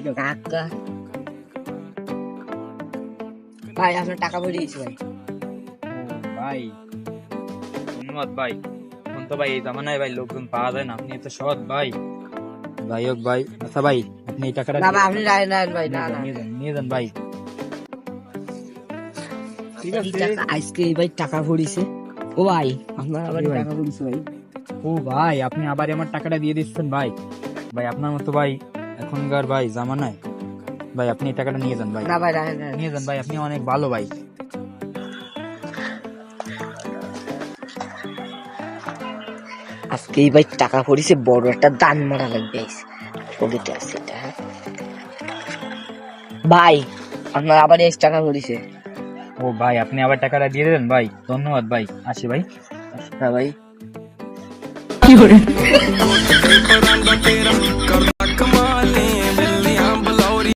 টাকা ভাই আপনার টাকা ভরে দিয়েছি ভাই। ভাই ধন্যবাদ ভাই। এখন তো ভাই এই জামানায় ভাই লোকজন পাওয়া যায় না, আপনি এত সৎ ভাই। যাই হোক ভাই, আচ্ছা ভাই আপনি এই টাকাটা না ভাই আপনি রাখেন ভাই, না না নিয়ে যান ভাই। ঠিক এই আছে টাকা আজকে এই ভাই টাকা ভরিছে। ও ভাই আপনার আবার ভাই। টাকা ভরিছে ভাই। ও ভাই আপনি আবার আমার টাকাটা দিয়ে দিচ্ছেন ভাই। ভাই আপনার মতো ভাই এখনকার ভাই জামানায় ভাই আপনি এই টাকাটা নিয়ে যান ভাই, না ভাই রাখেন নিয়ে যান ভাই, আপনি অনেক ভালো ভাই। আজকে এই ভাই টাকা ভরিছে, বড় একটা দান মারা লাগবে। পকেটে আছে এটা, হ্যাঁ। ভাই আপনার আবার এই টাকা ভরিছে। ও ভাই আপনি আবার টাকাটা দিয়ে দেবেন ভাই, ধন্যবাদ ভাই, আসি ভাই। হ্যাঁ ভাই।